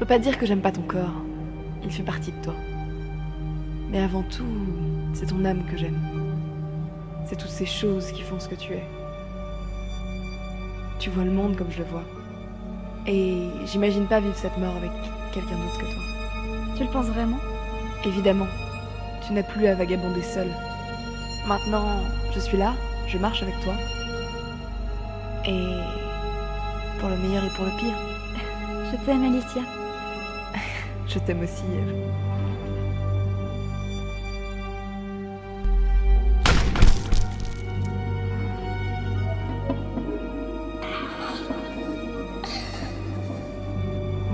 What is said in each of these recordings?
peux pas dire que j'aime pas ton corps. Il fait partie de toi. Mais avant tout, c'est ton âme que j'aime. C'est toutes ces choses qui font ce que tu es. Tu vois le monde comme je le vois. Et j'imagine pas vivre cette mort avec quelqu'un d'autre que toi. Tu le penses vraiment? Évidemment, tu n'as plus à vagabonder seul. Maintenant, je suis là, je marche avec toi. Et pour le meilleur et pour le pire. Je t'aime, Alicia. Je t'aime aussi, Eve.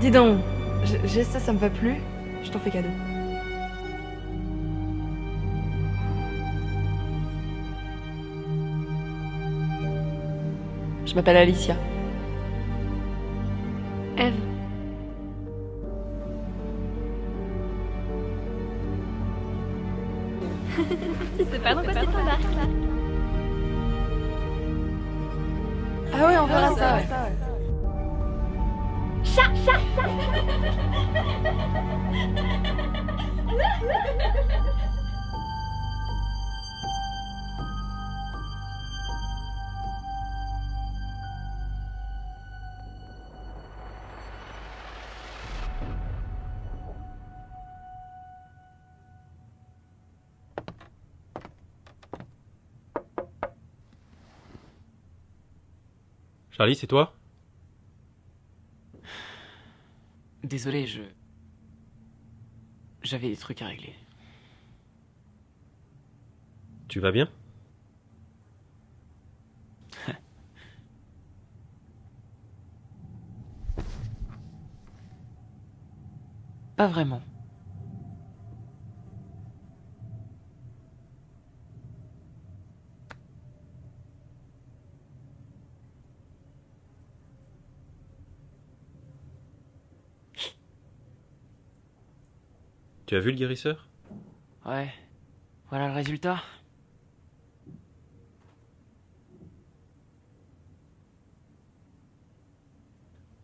Dis donc, j'ai ça me va plus. Je t'en fais cadeau. Je m'appelle Alicia. Eve. Tu sais pas dans quoi tu t'embarques là? Ah ouais, on verra ça. Ouais. Chat. Charlie, c'est toi? Désolé, j'avais des trucs à régler. Tu vas bien? Pas vraiment. Tu as vu le guérisseur? Ouais. Voilà le résultat.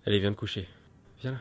Allez, viens te coucher. Viens là.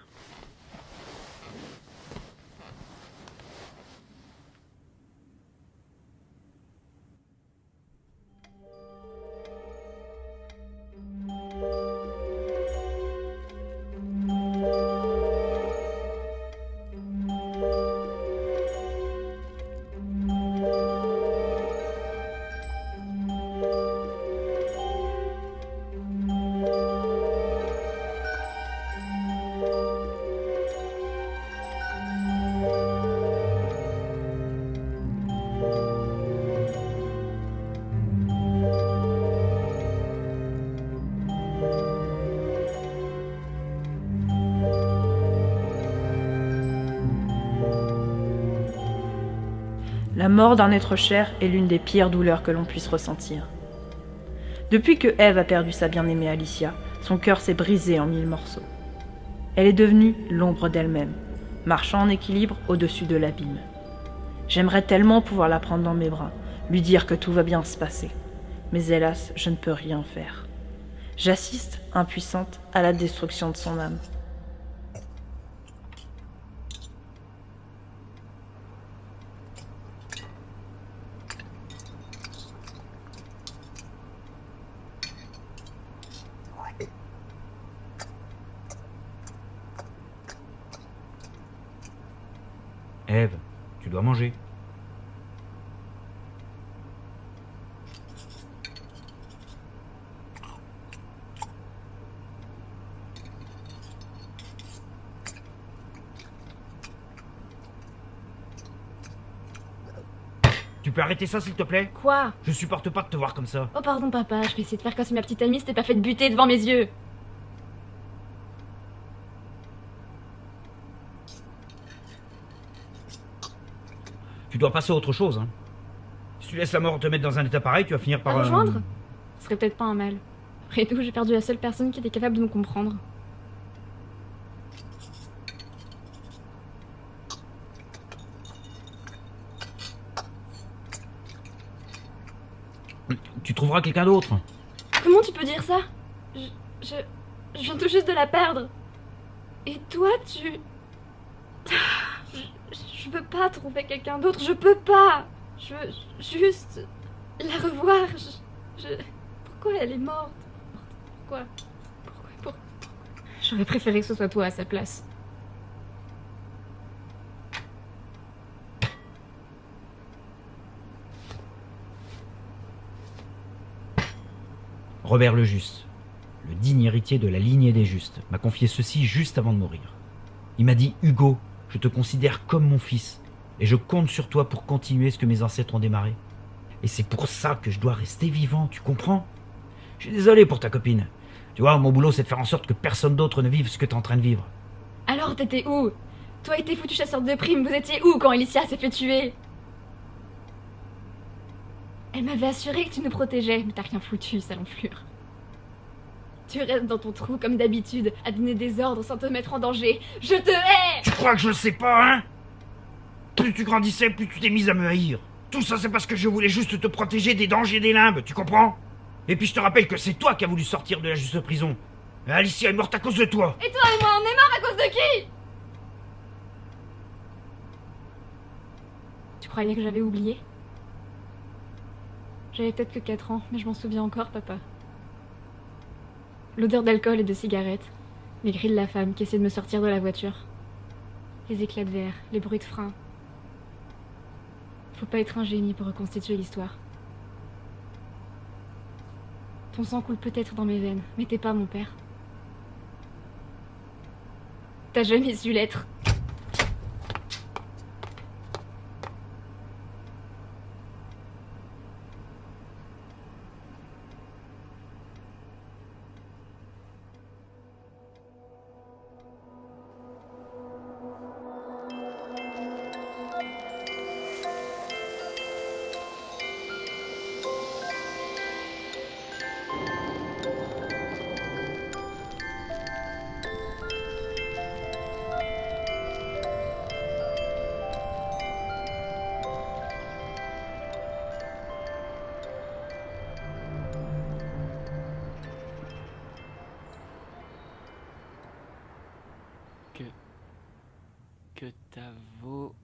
La mort d'un être cher est l'une des pires douleurs que l'on puisse ressentir. Depuis que Eve a perdu sa bien-aimée Alicia, son cœur s'est brisé en 1000 morceaux. Elle est devenue l'ombre d'elle-même, marchant en équilibre au-dessus de l'abîme. J'aimerais tellement pouvoir la prendre dans mes bras, lui dire que tout va bien se passer. Mais hélas, je ne peux rien faire. J'assiste, impuissante, à la destruction de son âme. Eve, tu dois manger. Tu peux arrêter ça s'il te plaît? Quoi? Je supporte pas de te voir comme ça. Oh pardon papa, je vais essayer de faire comme si ma petite amie s'était pas fait buter devant mes yeux. Tu dois passer à autre chose, hein. Si tu laisses la mort te mettre dans un état pareil, tu vas finir par... À rejoindre? Ce serait peut-être pas un mal. Après tout, j'ai perdu la seule personne qui était capable de me comprendre. Tu trouveras quelqu'un d'autre. Comment tu peux dire ça? Je viens tout juste de la perdre. Et toi, tu Je veux pas trouver quelqu'un d'autre, je peux pas. Je veux juste la revoir. Pourquoi elle est morte? Pourquoi? J'aurais préféré que ce soit toi à sa place. Robert le Juste, le digne héritier de la lignée des Justes, m'a confié ceci juste avant de mourir. Il m'a dit « Hugo, je te considère comme mon fils, et je compte sur toi pour continuer ce que mes ancêtres ont démarré. Et c'est pour ça que je dois rester vivant, tu comprends? Je suis désolé pour ta copine. Tu vois, mon boulot c'est de faire en sorte que personne d'autre ne vive ce que t'es en train de vivre. » Alors t'étais où? Toi et tes foutus chasseurs de primes, vous étiez où quand Alicia s'est fait tuer? Elle m'avait assuré que tu nous protégeais, mais t'as rien foutu, salonflure. Tu restes dans ton trou comme d'habitude, à donner des ordres sans te mettre en danger. Je te hais! Tu crois que je le sais pas, hein? Plus tu grandissais, plus tu t'es mise à me haïr. Tout ça c'est parce que je voulais juste te protéger des dangers des limbes, tu comprends? Et puis je te rappelle que c'est toi qui as voulu sortir de la juste prison. Et Alicia est morte à cause de toi. Et toi et moi, on est morts à cause de qui? Tu croyais que j'avais oublié? J'avais peut-être que 4 ans, mais je m'en souviens encore, papa. L'odeur d'alcool et de cigarettes, les cris de la femme qui essayait de me sortir de la voiture, les éclats de verre, les bruits de frein. Faut pas être un génie pour reconstituer l'histoire. Ton sang coule peut-être dans mes veines, mais t'es pas mon père. T'as jamais su l'être. Que ta voix...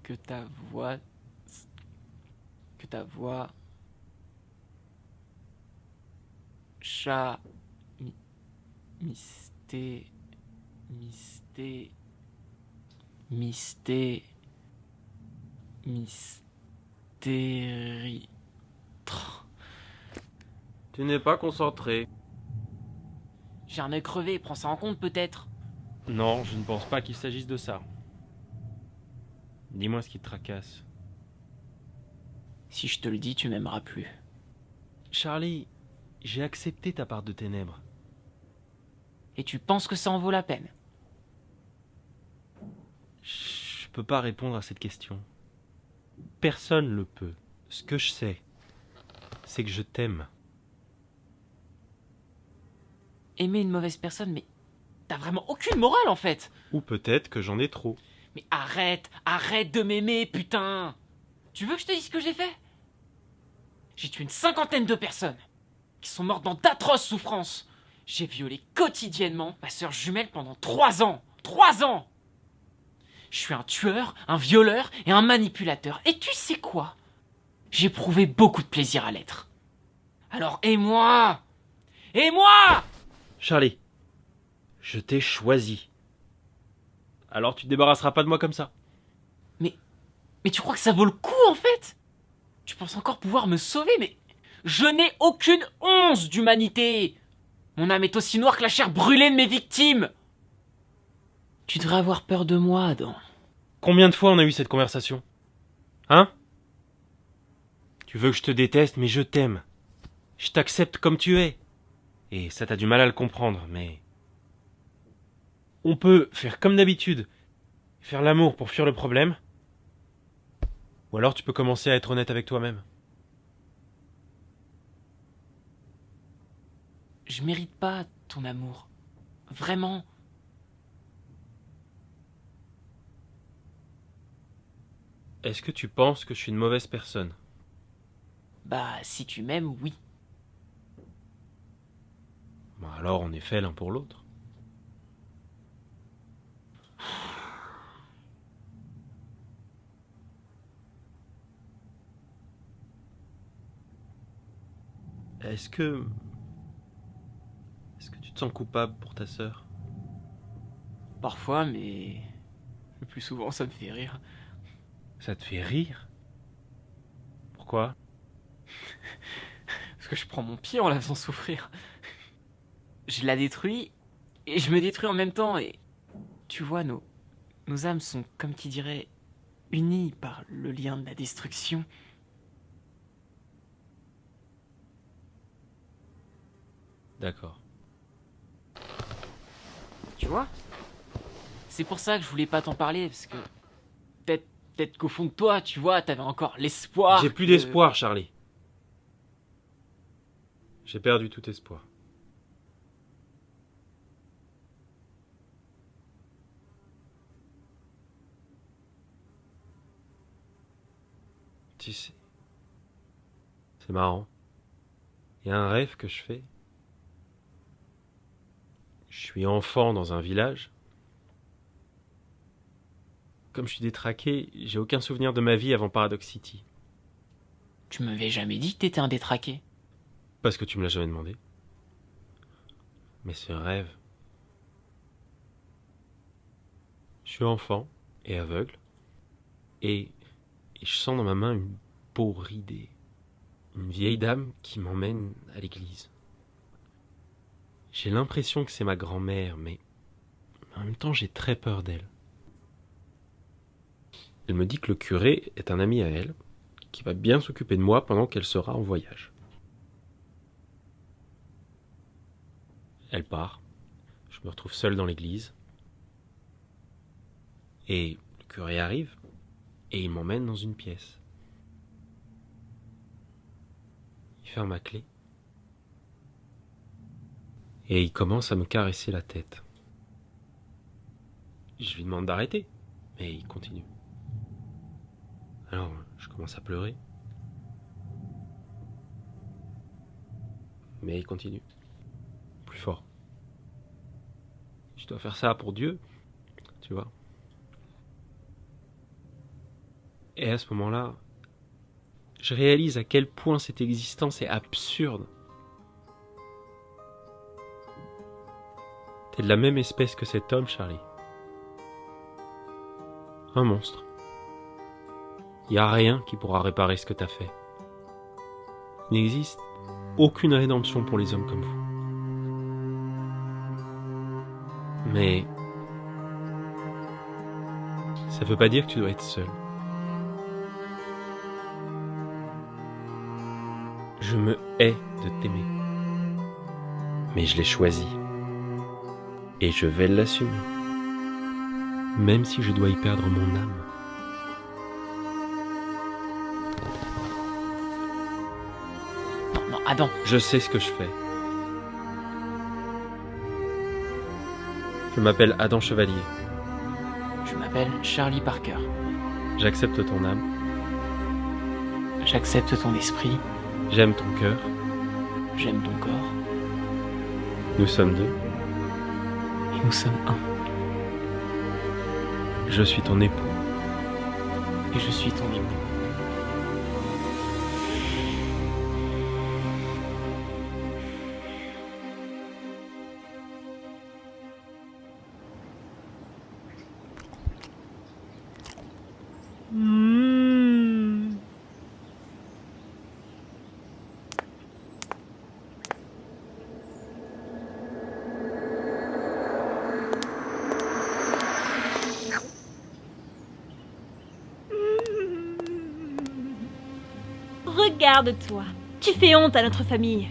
Que ta voix... Que ta voix... Chat... Mysté... Mysté... Mysté... Mystérie... Tu n'es pas concentré. J'ai un œil crevé, prends ça en compte peut-être. Non, je ne pense pas qu'il s'agisse de ça. Dis-moi ce qui te tracasse. Si je te le dis, tu m'aimeras plus. Charlie, j'ai accepté ta part de ténèbres. Et tu penses que ça en vaut la peine? Je peux pas répondre à cette question. Personne le peut. Ce que je sais, c'est que je t'aime. Aimer une mauvaise personne, mais t'as vraiment aucune morale en fait. Ou peut-être que j'en ai trop. Mais arrête de m'aimer, putain. Tu veux que je te dise ce que j'ai fait? J'ai tué une 50aine de personnes qui sont mortes dans d'atroces souffrances. J'ai violé quotidiennement ma sœur jumelle pendant 3 ans. 3 ans. Je suis un tueur, un violeur et un manipulateur. Et tu sais quoi? J'ai éprouvé beaucoup de plaisir à l'être. Alors aie-moi! Aie-moi! Charlie, je t'ai choisi. Alors tu te débarrasseras pas de moi comme ça. Mais tu crois que ça vaut le coup en fait? Tu penses encore pouvoir me sauver, mais je n'ai aucune once d'humanité. Mon âme est aussi noire que la chair brûlée de mes victimes. Tu devrais avoir peur de moi, Adam. Combien de fois on a eu cette conversation? Hein? Tu veux que je te déteste, mais je t'aime. Je t'accepte comme tu es. Et ça t'a du mal à le comprendre, mais... On peut faire comme d'habitude, faire l'amour pour fuir le problème, ou alors tu peux commencer à être honnête avec toi-même. Je mérite pas ton amour. Vraiment. Est-ce que tu penses que je suis une mauvaise personne? Bah, si tu m'aimes, oui. Bah alors on est fait l'un pour l'autre. Est-ce que tu te sens coupable pour ta sœur? Parfois, mais le plus souvent, ça me fait rire. Ça te fait rire? Pourquoi? Parce que je prends mon pied en la faisant souffrir. Je la détruis et je me détruis en même temps. Et tu vois, nos âmes sont, comme qui dirait, unies par le lien de la destruction. D'accord. Tu vois? C'est pour ça que je voulais pas t'en parler, parce que peut-être qu'au fond de toi, tu vois, t'avais encore l'espoir. J'ai plus que- d'espoir, Charlie. J'ai perdu tout espoir. Tu sais, c'est marrant. Il y a un rêve que je fais. Je suis enfant dans un village. Comme je suis détraqué, j'ai aucun souvenir de ma vie avant Paradox City. Tu m'avais jamais dit que t'étais un détraqué. Parce que tu me l'as jamais demandé. Mais ce rêve. Je suis enfant et aveugle. Et je sens dans ma main une peau ridée. Une vieille dame qui m'emmène à l'église. J'ai l'impression que c'est ma grand-mère, mais en même temps j'ai très peur d'elle. Elle me dit que le curé est un ami à elle, qui va bien s'occuper de moi pendant qu'elle sera en voyage. Elle part, je me retrouve seul dans l'église, et le curé arrive, et il m'emmène dans une pièce. Il ferme ma clé, et il commence à me caresser la tête. Je lui demande d'arrêter, mais il continue. Alors, je commence à pleurer. Mais il continue. Plus fort. Je dois faire ça pour Dieu, tu vois. Et à ce moment-là, je réalise à quel point cette existence est absurde. T'es de la même espèce que cet homme, Charlie. Un monstre. Il n'y a rien qui pourra réparer ce que t'as fait. Il n'existe aucune rédemption pour les hommes comme vous. Mais ça veut pas dire que tu dois être seul. Je me hais de t'aimer. Mais je l'ai choisi. Et je vais l'assumer. Même si je dois y perdre mon âme. Non, Adam. Je sais ce que je fais. Je m'appelle Adam Chevalier. Je m'appelle Charlie Parker. J'accepte ton âme. J'accepte ton esprit. J'aime ton cœur. J'aime ton corps. Nous sommes deux. Et nous sommes un. Je suis ton époux. Et je suis ton époux. Regarde-toi. Tu fais honte à notre famille.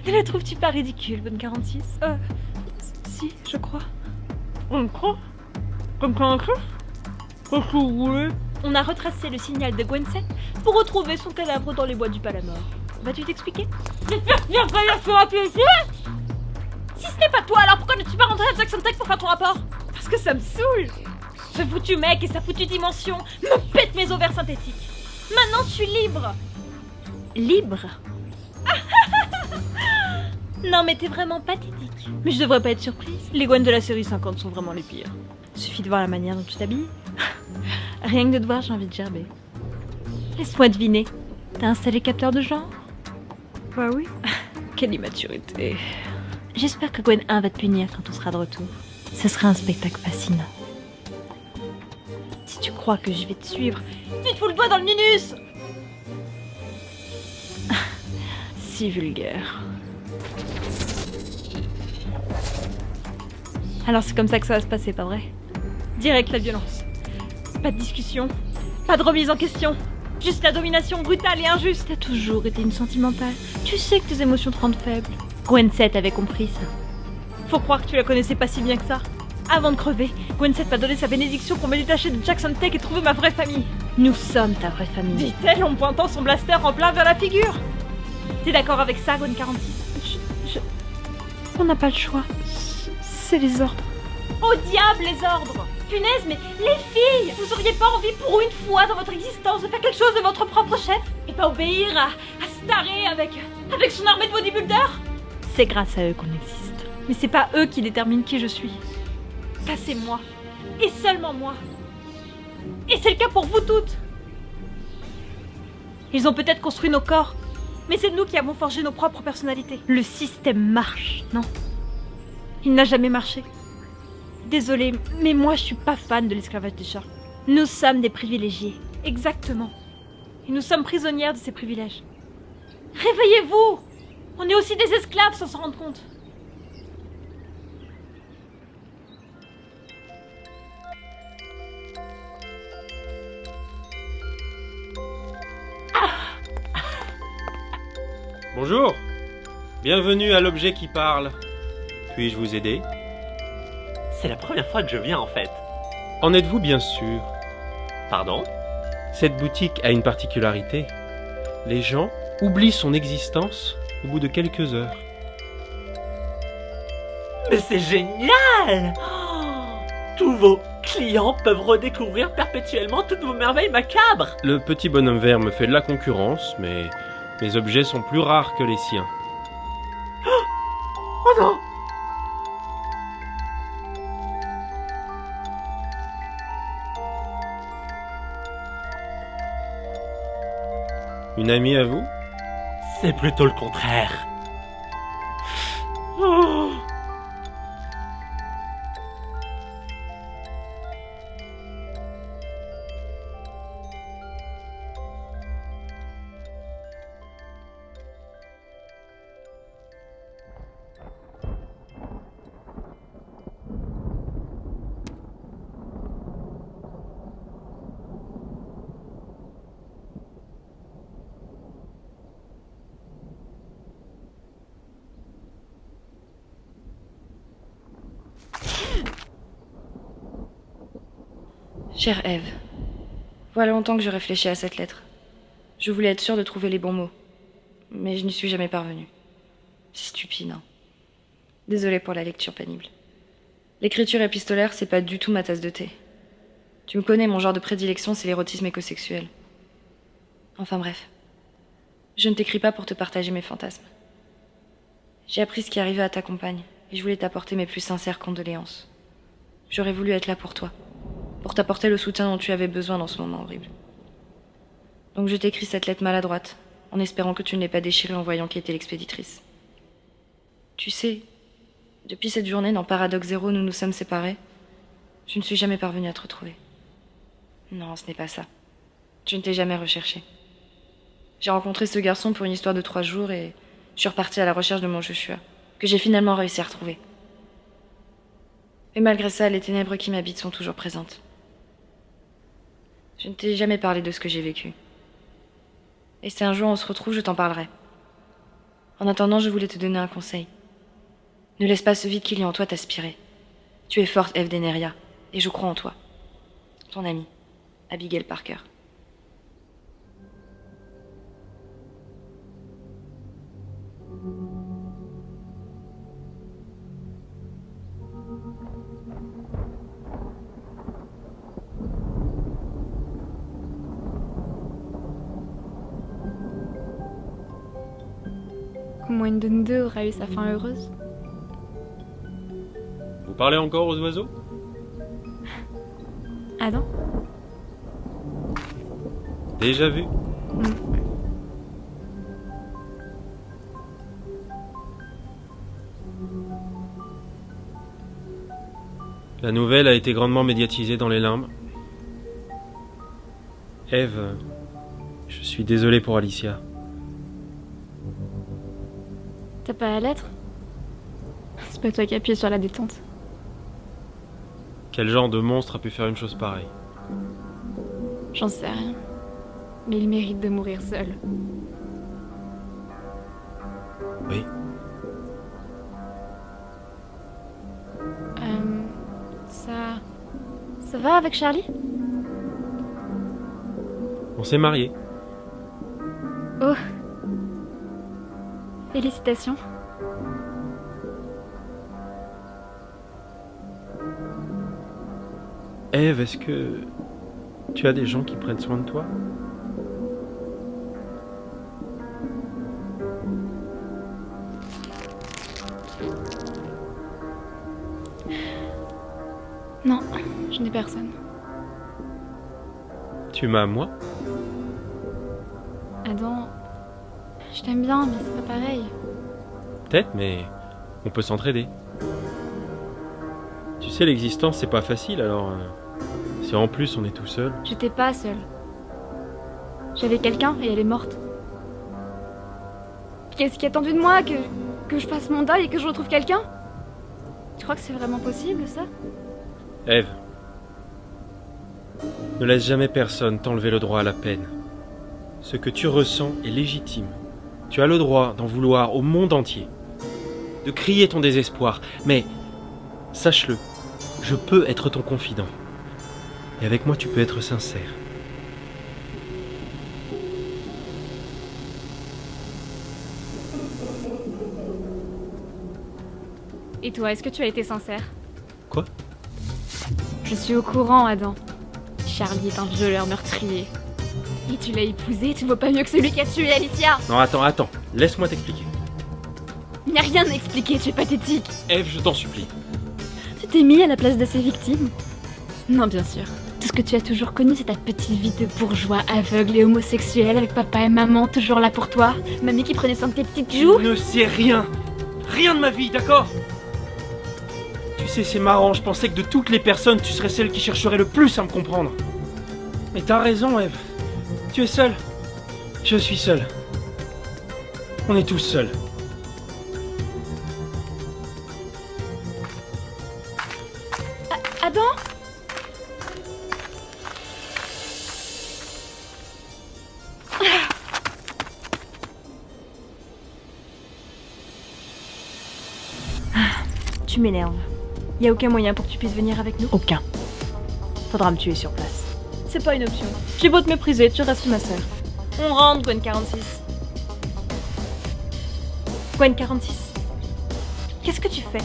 Ne la trouves-tu pas ridicule, bonne 46? Si, je crois. On croit? Comme ça, qu'est-ce que vous voulez? On a retracé le signal de Gwenset pour retrouver son cadavre dans les bois du Palamore. Vas-tu t'expliquer? J'espère pas la faire appeler ici. Si ce n'est pas toi, alors pourquoi ne suis pas rentré à Jackson Tech pour faire ton rapport? Parce que ça me saoule. Ce foutu mec et sa foutue dimension me pète mes ovaires synthétiques. Maintenant, je suis libre. Libre? Non, mais t'es vraiment pathétique. Mais je devrais pas être surprise. Les Gwen de la série 50 sont vraiment les pires. Suffit de voir la manière dont tu t'habilles. Rien que de te voir, j'ai envie de gerber. Laisse-moi deviner. T'as installé capteur de genre? Bah oui. Quelle immaturité. J'espère que Gwen 1 va te punir quand on sera de retour. Ce sera un spectacle fascinant. Si tu crois que je vais te suivre, tu te fous le doigt dans le minus. Si vulgaire. Alors c'est comme ça que ça va se passer, pas vrai? Direct la violence. Pas de discussion, pas de remise en question. Juste la domination brutale et injuste. T'as toujours été une sentimentale. Tu sais que tes émotions te rendent faible. Gwen 7 avait compris ça. Faut croire que tu la connaissais pas si bien que ça. Avant de crever, Gwen 7 m'a donné sa bénédiction pour me détacher de Jackson Tech et trouver ma vraie famille. Nous sommes ta vraie famille, dit-elle en pointant son blaster en plein vers la figure. T'es d'accord avec ça, Gwen 46? On n'a pas le choix. C'est les ordres. Au diable les ordres! Punaise, mais les filles, vous auriez pas envie pour une fois dans votre existence de faire quelque chose de votre propre chef? Et pas obéir à Staré avec son armée de bodybuilders? C'est grâce à eux qu'on existe. Mais c'est pas eux qui déterminent qui je suis. Ça c'est moi. Et seulement moi. Et c'est le cas pour vous toutes. Ils ont peut-être construit nos corps, mais c'est nous qui avons forgé nos propres personnalités. Le système marche, non? Il n'a jamais marché. Désolée, mais moi je suis pas fan de l'esclavage des chats. Nous sommes des privilégiés, exactement. Et nous sommes prisonnières de ces privilèges. Réveillez-vous! On est aussi des esclaves sans s'en rendre compte. Bonjour. Bienvenue à l'objet qui parle. Puis-je vous aider? C'est la première fois que je viens en fait. En êtes-vous bien sûr? Pardon? Cette boutique a une particularité. Les gens oublient son existence au bout de quelques heures. Mais c'est génial! Tous vos clients peuvent redécouvrir perpétuellement toutes vos merveilles macabres. Le petit bonhomme vert me fait de la concurrence, mais mes objets sont plus rares que les siens. Oh non! Une amie à vous? C'est plutôt le contraire. Oh. Chère Ève, voilà longtemps que je réfléchis à cette lettre. Je voulais être sûre de trouver les bons mots, mais je n'y suis jamais parvenue. C'est stupide, hein. Désolée pour la lecture pénible. L'écriture épistolaire, c'est pas du tout ma tasse de thé. Tu me connais, mon genre de prédilection, c'est l'érotisme écosexuel. Enfin bref. Je ne t'écris pas pour te partager mes fantasmes. J'ai appris ce qui arrivait à ta compagne, et je voulais t'apporter mes plus sincères condoléances. J'aurais voulu être là pour toi, pour t'apporter le soutien dont tu avais besoin dans ce moment horrible. Donc je t'écris cette lettre maladroite, en espérant que tu ne l'aies pas déchirée en voyant qui était l'expéditrice. Tu sais, depuis cette journée dans Paradoxe Zéro, nous nous sommes séparés. Je ne suis jamais parvenue à te retrouver. Non, ce n'est pas ça. Je ne t'ai jamais recherché. J'ai rencontré ce garçon pour une histoire de 3 jours et je suis repartie à la recherche de mon Joshua, que j'ai finalement réussi à retrouver. Et malgré ça, les ténèbres qui m'habitent sont toujours présentes. Je ne t'ai jamais parlé de ce que j'ai vécu. Et si un jour on se retrouve, je t'en parlerai. En attendant, je voulais te donner un conseil. Ne laisse pas ce vide qu'il y a en toi t'aspirer. Tu es forte, Ève Deneria, et je crois en toi. Ton amie, Abigail Parker. Comment une de nous deux aura eu sa fin heureuse? Vous parlez encore aux oiseaux? Adam? Déjà vu? La nouvelle a été grandement médiatisée dans les limbes. Eve, je suis désolé pour Alicia. T'as pas la lettre? C'est pas toi qui appuies sur la détente. Quel genre de monstre a pu faire une chose pareille? J'en sais rien. Mais il mérite de mourir seul. Oui. Ça va avec Charlie? On s'est mariés. Oh. Félicitations. Eve, est-ce que tu as des gens qui prennent soin de toi? Non, je n'ai personne. Tu m'as, moi? Adam, je t'aime bien, mais c'est pas pareil. Peut-être, mais on peut s'entraider. Tu sais, l'existence, c'est pas facile, alors... si en plus on est tout seul... J'étais pas seule. J'avais quelqu'un et elle est morte. Qu'est-ce qui est attendu de moi? Que je fasse mon deuil et que je retrouve quelqu'un? Tu crois que c'est vraiment possible, ça? Eve, ne laisse jamais personne t'enlever le droit à la peine. Ce que tu ressens est légitime. Tu as le droit d'en vouloir au monde entier. De crier ton désespoir. Mais, sache-le, je peux être ton confident. Et avec moi, tu peux être sincère. Et toi, est-ce que tu as été sincère? Quoi? Je suis au courant, Adam. Charlie est un violeur meurtrier. Et tu l'as épousé, tu vaux pas mieux que celui qui a tué Alicia. Non, attends. Laisse-moi t'expliquer. Il n'y a rien à expliquer, tu es pathétique. Eve, je t'en supplie. Tu t'es mis à la place de ses victimes? Non, bien sûr. Tout ce que tu as toujours connu, c'est ta petite vie de bourgeois aveugle et homosexuel avec papa et maman toujours là pour toi. Mamie qui prenait soin de tes petites joues. Je ne sais rien. Rien de ma vie, d'accord? Tu sais, c'est marrant, je pensais que de toutes les personnes, tu serais celle qui chercherait le plus à me comprendre. Mais t'as raison, Eve. Tu es seule. Je suis seul. On est tous seuls. Adam? Tu m'énerves. Y a aucun moyen pour que tu puisses venir avec nous? Aucun. Faudra me tuer sur place. C'est pas une option. J'ai beau te mépriser, tu restes ma sœur. On rentre, Gwen 46. Gwen 46. Qu'est-ce que tu fais?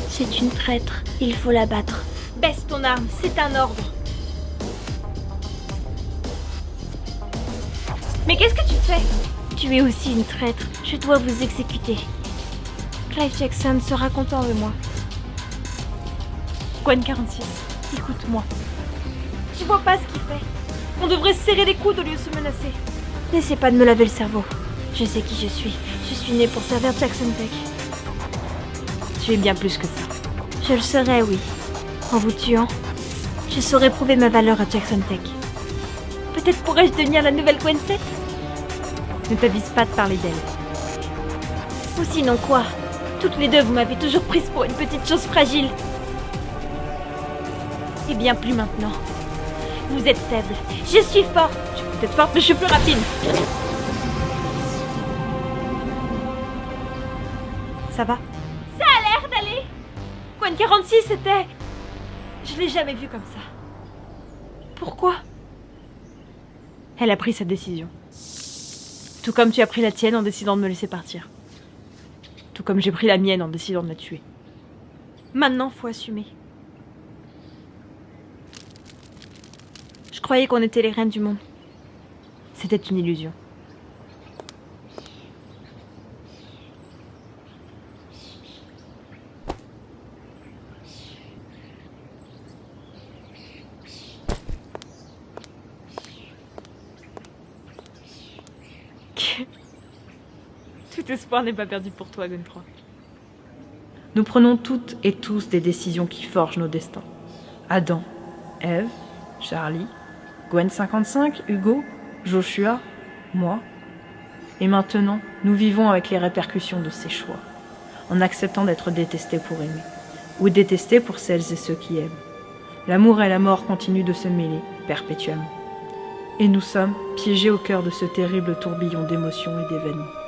C'est une traître, il faut la battre. Baisse ton arme, c'est un ordre. Mais qu'est-ce que tu fais? Tu es aussi une traître, je dois vous exécuter. Clive Jackson sera content de moi. Gwen 46, écoute-moi. Tu vois pas ce qu'il fait? On devrait se serrer les coudes au lieu de se menacer. N'essaie pas de me laver le cerveau. Je sais qui je suis. Je suis née pour servir Jackson Tech. Tu es bien plus que ça. Je le serai, oui. En vous tuant, je saurai prouver ma valeur à Jackson Tech. Peut-être pourrais-je devenir la nouvelle Gwen 7? Ne t'avise pas de parler d'elle. Ou sinon quoi? Toutes les deux, vous m'avez toujours prise pour une petite chose fragile. Et bien plus maintenant. Vous êtes faible. Je suis forte. Je suis peut-être forte, mais je suis plus rapide. Ça va? Ça a l'air d'aller. Gwen 46, c'était... Je l'ai jamais vue comme ça. Pourquoi? Elle a pris sa décision. Tout comme tu as pris la tienne en décidant de me laisser partir. Tout comme j'ai pris la mienne en décidant de la tuer. Maintenant, faut assumer. Je croyais qu'on était les reines du monde. C'était une illusion. Tout espoir n'est pas perdu pour toi, Gun 3. Nous prenons toutes et tous des décisions qui forgent nos destins. Adam, Ève, Charlie, Gwen 55, Hugo, Joshua, moi. Et maintenant, nous vivons avec les répercussions de ces choix, en acceptant d'être détestés pour aimer, ou détestés pour celles et ceux qui aiment. L'amour et la mort continuent de se mêler perpétuellement. Et nous sommes piégés au cœur de ce terrible tourbillon d'émotions et d'événements.